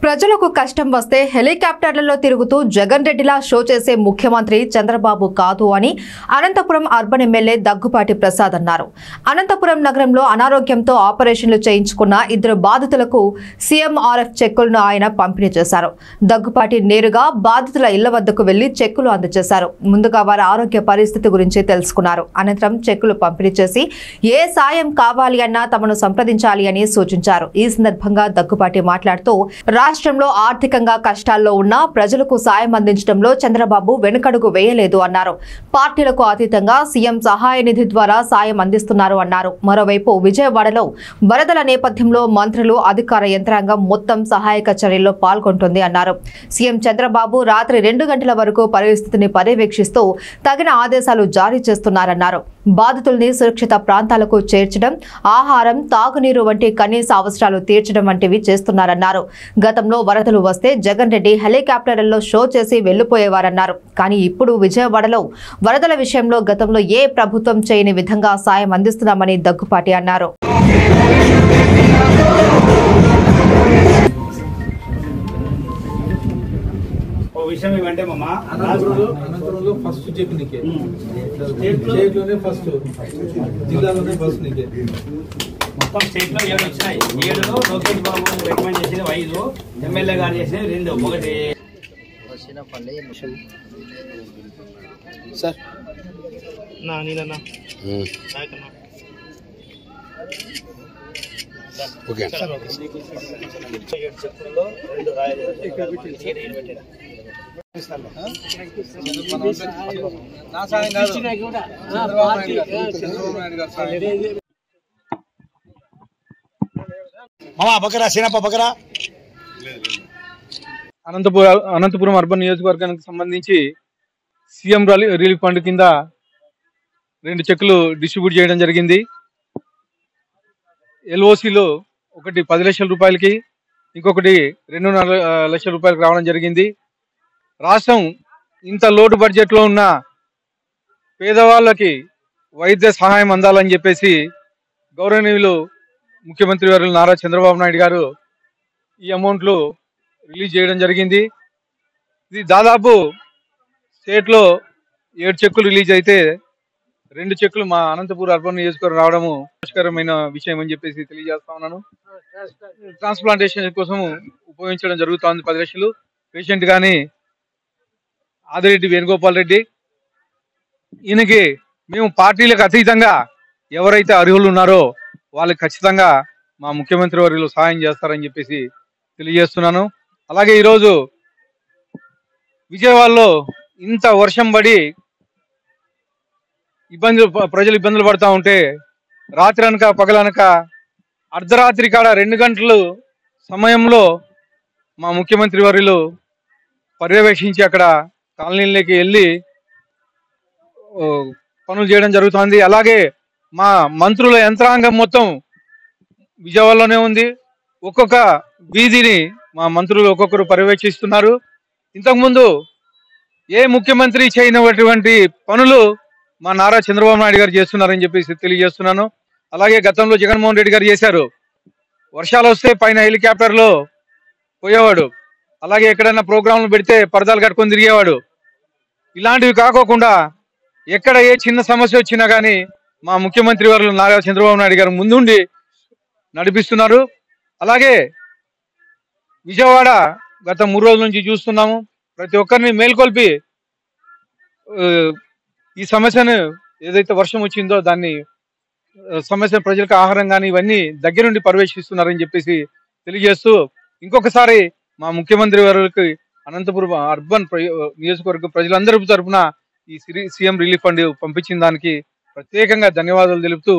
ప్రజలకు కష్టం వస్తే హెలికాప్టర్లలో తిరుగుతూ జగన్ రెడ్డిలా షో చేసే ముఖ్యమంత్రి చంద్రబాబు కాదు అని అనంతపురం అర్బన్ ఎమ్మెల్యే దగ్గుపాటి ప్రసాద్ అన్నారు. అనంతపురం నగరంలో అనారోగ్యంతో ఆపరేషన్లు చేయించుకున్న ఇద్దరు బాధితులకు సీఎంఆర్ఎఫ్ చెక్కులను ఆయన పంపిణీ చేశారు. దగ్గుపాటి నేరుగా బాధితుల ఇళ్ల వద్దకు వెళ్లి చెక్కులు అందజేశారు. ముందుగా వారి ఆరోగ్య పరిస్థితి గురించి తెలుసుకున్నారు. అనంతరం చెక్కులు పంపిణీ చేసి ఏ సాయం కావాలి అన్నా తమను సంప్రదించాలి అని సూచించారు. ఈ సందర్భంగా దగ్గుపాటి మాట్లాడుతూ రాష్ట్రంలో ఆర్థికంగా కష్టాల్లో ఉన్న ప్రజలకు సాయం అందించడంలో చంద్రబాబు వెనుకడుగు వేయలేదు అన్నారు. పార్టీలకు అతీతంగా సీఎం సహాయ నిధి ద్వారా సాయం అందిస్తున్నారు అన్నారు. మరోవైపు విజయవాడలో వరదల నేపథ్యంలో మంత్రులు అధికార యంత్రాంగం మొత్తం సహాయక చర్యల్లో పాల్గొంటుంది అన్నారు. సీఎం చంద్రబాబు రాత్రి 2 గంటల వరకు పరిస్థితిని పర్యవేక్షిస్తూ తగిన ఆదేశాలు జారీ చేస్తున్నారన్నారు. బాధితుల్ని సురక్షిత ప్రాంతాలకు చేర్చడం, ఆహారం, తాగునీరు వంటి కనీస అవసరాలు తీర్చడం వంటివి చేస్తున్నారన్నారు. గతంలో వరదలు వస్తే జగన్ రెడ్డి హెలికాప్టర్లలో షో చేసి వెళ్లిపోయేవారన్నారు. కానీ ఇప్పుడు విజయవాడలో వరదల విషయంలో గతంలో ఏ ప్రభుత్వం చేయని విధంగా సాయం అందిస్తున్నామని దగ్గుపాటి అన్నారు. విషయం ఏమంటే ఫస్ట్ చెప్పి నీకే స్టేట్లోనే ఫస్ట్ జిల్లాలోనే ఫస్ట్ నీకే మొత్తం స్టేట్ లో 7 వచ్చినాయి. 7 లోకేష్ బాబు రికమెండ్ చేసిన 5, ఎమ్మెల్యే గారు చేసిన 2. ఒకటి సార్ నేనన్నా ఓకే సార్ 7 చెప్పుల్లో 2 రాయలు నా సాయం కాదు, చంద్రబాబు నాయుడు గారు సాయం. అనంతపురం అర్బన్ నియోజకవర్గానికి సంబంధించి సీఎం రిలీఫ్ ఫండ్ కింద 2 చెక్కులు డిస్ట్రిబ్యూట్ చేయడం జరిగింది. ఎల్ఓసిలో ఒకటి 10 లక్షల రూపాయలకి, ఇంకొకటి 2.5 లక్షల రూపాయలకు రావడం జరిగింది. రాష్ట్రం ఇంత లోటు బడ్జెట్లో ఉన్న పేదవాళ్ళకి వైద్య సహాయం అందాలని చెప్పేసి గౌరవనీయులు ముఖ్యమంత్రి వర్యులు నారా చంద్రబాబు నాయుడు గారు ఈ అమౌంట్లు రిలీజ్ చేయడం జరిగింది. ఇది దాదాపు స్టేట్లో 7 చెక్కులు రిలీజ్ అయితే 2 చెక్కులు మా అనంతపురం అర్బన్ నియోజకవర్గం రావడము ఆశ్చర్యకరమైన విషయం అని చెప్పేసి తెలియజేస్తా ఉన్నాను. ట్రాన్స్ప్లాంటేషన్ కోసం ఉపయోగించడం జరుగుతోంది 10 లక్షలు. పేషెంట్ కానీ ఆదిరెడ్డి వేణుగోపాల్ రెడ్డి, ఈయనకి మేము పార్టీలకు అతీతంగా ఎవరైతే అర్హులు ఉన్నారో వాళ్ళకి ఖచ్చితంగా మా ముఖ్యమంత్రి వర్యులు సహాయం చేస్తారని చెప్పేసి తెలియజేస్తున్నాను. అలాగే ఈరోజు విజయవాడలో ఇంత వర్షం పడి ప్రజలు ఇబ్బందులు పడతా ఉంటే రాత్రి అనక పగలనక అర్ధరాత్రి కాడ 2 గంటలు సమయంలో మా ముఖ్యమంత్రి వర్యులు పర్యవేక్షించి అక్కడ కాలనీలోకి వెళ్ళి పనులు చేయడం జరుగుతుంది. అలాగే మా మంత్రుల యంత్రాంగం మొత్తం విజయవాడలోనే ఉంది. ఒక్కొక్క వీధిని మా మంత్రులు ఒక్కొక్కరు పర్యవేక్షిస్తున్నారు. ఇంతకుముందు ఏ ముఖ్యమంత్రి చేయనటువంటి పనులు మా నారా చంద్రబాబు నాయుడు గారు చేస్తున్నారని చెప్పేసి తెలియజేస్తున్నాను. అలాగే గతంలో జగన్మోహన్ రెడ్డి గారు చేశారు. వర్షాలు వస్తే పైన హెలికాప్టర్లో పోయేవాడు. అలాగే ఎక్కడైనా ప్రోగ్రాంలు పెడితే పరదాలు కట్టుకొని తిరిగేవాడు. ఇలాంటివి కాకోకుండా ఎక్కడ ఏ చిన్న సమస్య వచ్చినా కానీ మా ముఖ్యమంత్రి వారు నారా చంద్రబాబు నాయుడు గారు ముందుండి నడిపిస్తున్నారు. అలాగే విజయవాడ గత 3 రోజుల నుంచి చూస్తున్నాము. ప్రతి ఒక్కరిని మేల్కొల్పి ఈ సమస్యను ఏదైతే వర్షం వచ్చిందో దాన్ని సమస్య ప్రజలకు ఆహారం కానీ ఇవన్నీ దగ్గరుండి పర్యవేక్షిస్తున్నారని చెప్పేసి తెలియజేస్తూ ఇంకొకసారి మా ముఖ్యమంత్రి వారికి అనంతపురం అర్బన్ నియోజకవర్గ ప్రజలందరి తరఫున ఈ సీఎం రిలీఫ్ ఫండ్ పంపించిన దానికి ప్రత్యేకంగా ధన్యవాదాలు తెలుపుతూ